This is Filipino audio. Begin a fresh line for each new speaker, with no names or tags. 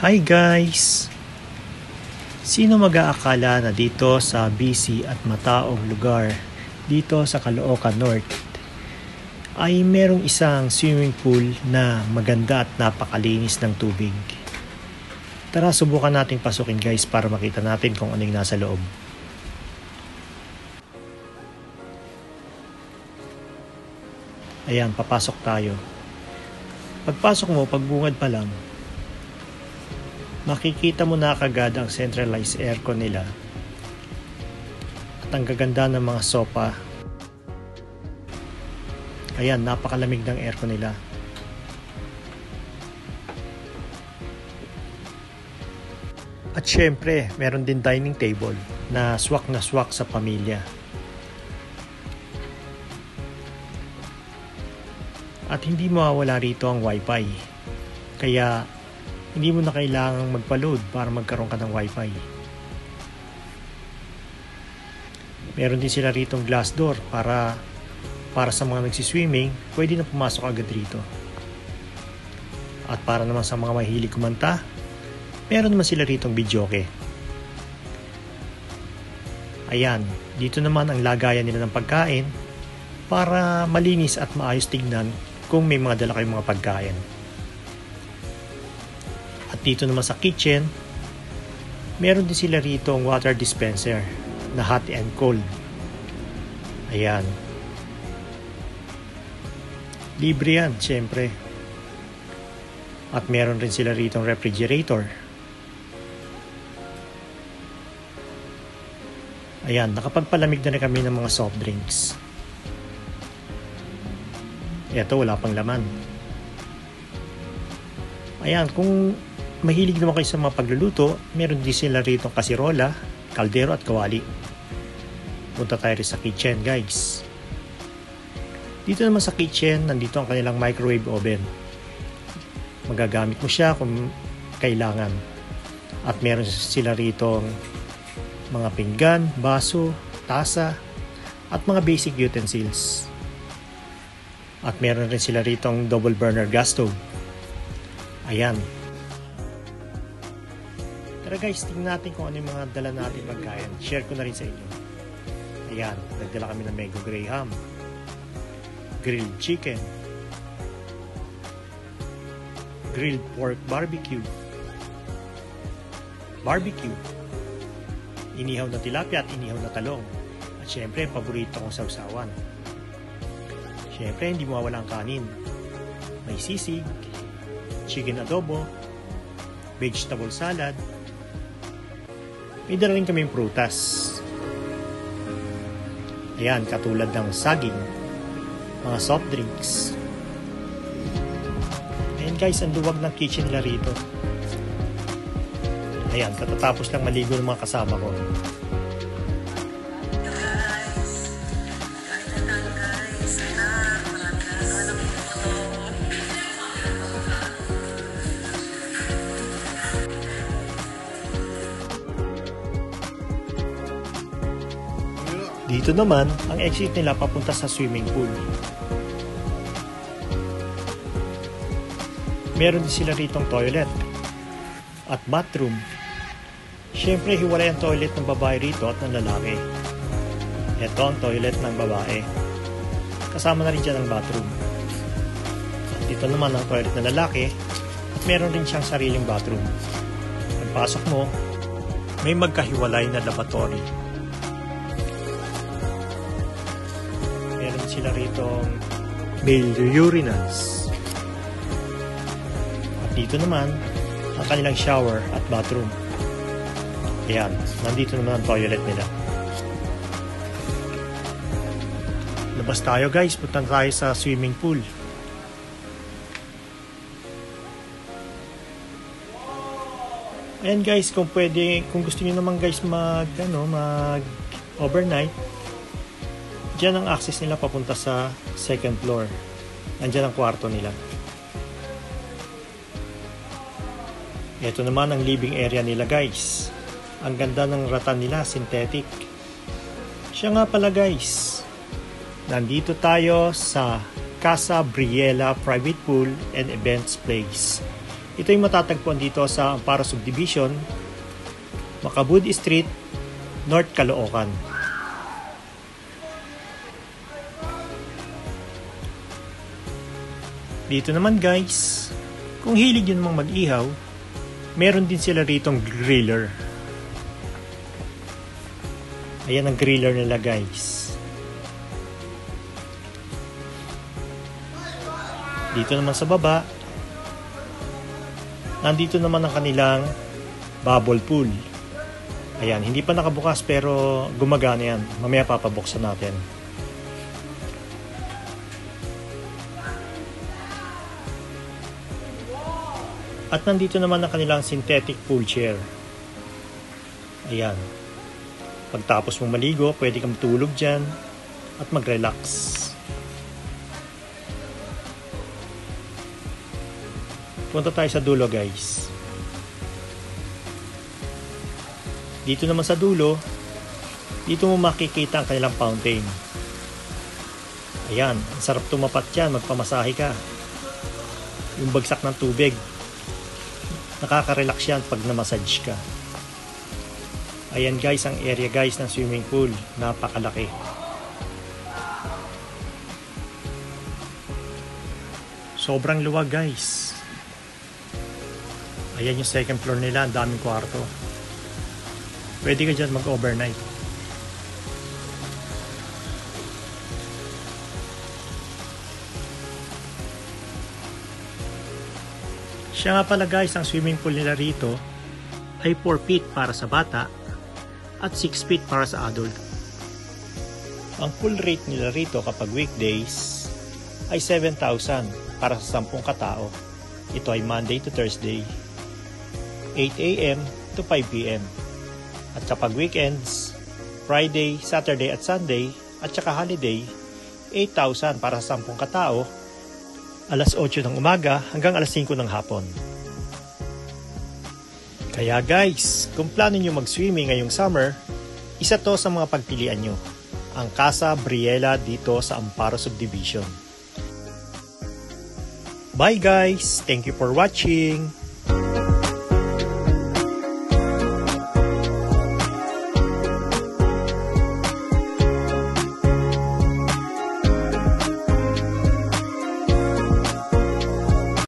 Hi guys! Sino mag-aakala na dito sa busy at mataong lugar dito sa Caloocan North ay merong isang swimming pool na maganda at napakalinis ng tubig? Tara, subukan nating pasukin guys para makita natin kung ano yung nasa loob. Ayan, papasok tayo. Pagpasok mo, pagbungad pa lang, makikita mo na kagad ang centralized aircon nila at ang gaganda ng mga sopa. Ayan, napakalamig ng aircon nila. At syempre, meron din dining table na swak sa pamilya. At hindi mawawala rito ang wifi. Kaya hindi mo na kailangang magpa-load para magkaroon ka ng wifi. Meron din sila ritong glass door para sa mga nagsiswimming, pwede na pumasok agad rito. At para naman sa mga mahilig kumanta, meron naman sila ritong videoke. Ayan, dito naman ang lagayan nila ng pagkain para malinis at maayos tignan kung may mga dala kayong mga pagkain. At dito naman sa kitchen, meron din sila rito ang water dispenser na hot and cold. Ayan. Libre yan, syempre. At meron rin sila rito ang refrigerator. Ayan, nakapagpalamig na kami ng mga soft drinks. Ito, wala pang laman. Ayan, kung mahilig naman kayo sa mga pagluluto, meron din sila rito kasirola, kaldero at kawali. Punta tayo rin sa kitchen guys. Dito naman sa kitchen, nandito ang kanilang microwave oven. Magagamit mo siya kung kailangan. At meron sila rito mga pinggan, baso, tasa, at mga basic utensils. At meron rin sila rito ang double burner gas stove. Ayan. Tara guys, tingnan natin kung ano yung mga dala natin pagkain. Share ko na rin sa inyo. Ayan, nagdala kami ng Mego Graham, grilled chicken, grilled pork barbecue, inihaw na tilapia at inihaw na talong. At syempre, paborito kong sausawan. Syempre, hindi mawawala ang kanin. May sisig, chicken adobo, vegetable salad. May dala rin kaming prutas. Ayan, katulad ng saging, mga soft drinks. Ayan guys, ang luwag ng kitchen nila rito. Ayan, katatapos lang maligo ng mga kasama ko. Dito naman, ang exit nila papunta sa swimming pool. Meron din sila ritong toilet at bathroom. Siyempre, hiwalay ang toilet ng babae rito at ng lalaki. Ito ang toilet ng babae. Kasama na rin dyan ang bathroom. At dito naman ang toilet ng lalaki at meron rin siyang sariling bathroom. Pagpasok mo, may magkahiwalay na lavatory. Meron sila rito male urinals. At dito naman ang kanilang shower at bathroom. Ayan, nandito naman ang toilet nila. Labas tayo guys, punta tayo sa swimming pool. Ayan guys, kung pwede, kung gusto niyo naman guys mag overnight, diyan ang access nila papunta sa second floor. Nandiyan ang kwarto nila. Ito naman ang living area nila guys. Ang ganda ng ratan nila, synthetic. Siya nga pala guys, nandito tayo sa Casa Briella Private Pool and Events Place. Ito ay matatagpuan dito sa Amparo Subdivision, Macabud Street, North Caloocan. Dito naman guys, kung hilig nyo namang mag-ihaw, meron din sila ritong griller. Ayan ang griller nila guys. Dito naman sa baba, nandito naman ang kanilang bubble pool. Ayan, hindi pa nakabukas pero gumagana yan. Mamaya papabuksan natin. At nandito naman ang kanilang synthetic pool chair. Ayan. Pagtapos mong maligo, pwede kang tulog dyan at mag-relax. Punta tayo sa dulo guys. Dito naman sa dulo, dito mo makikita ang kanilang fountain. Ayan, ang sarap tumapat dyan, magpamasahe ka. Yung bagsak ng tubig, nakaka-relax yan pag na-massage ka. Ayan guys, ang area guys ng swimming pool, napakalaki. Sobrang luwag guys. Ayan yung second floor nila, ang daming kwarto. Pwede ka dyan mag-overnight. Siya nga pala guys, ang swimming pool nila rito ay 4 feet para sa bata at 6 feet para sa adult. Ang pool rate nila rito kapag weekdays ay 7,000 para sa 10 katao. Ito ay Monday to Thursday, 8 a.m. to 5 p.m. At kapag weekends, Friday, Saturday at Sunday at saka holiday, 8,000 para sa 10 katao, alas 8 ng umaga hanggang alas 5 ng hapon. Kaya guys, kung plano nyo mag-swimming ngayong summer, isa to sa mga pagpilian nyo, ang Casa Briela dito sa Amparo Subdivision. Bye guys! Thank you for watching!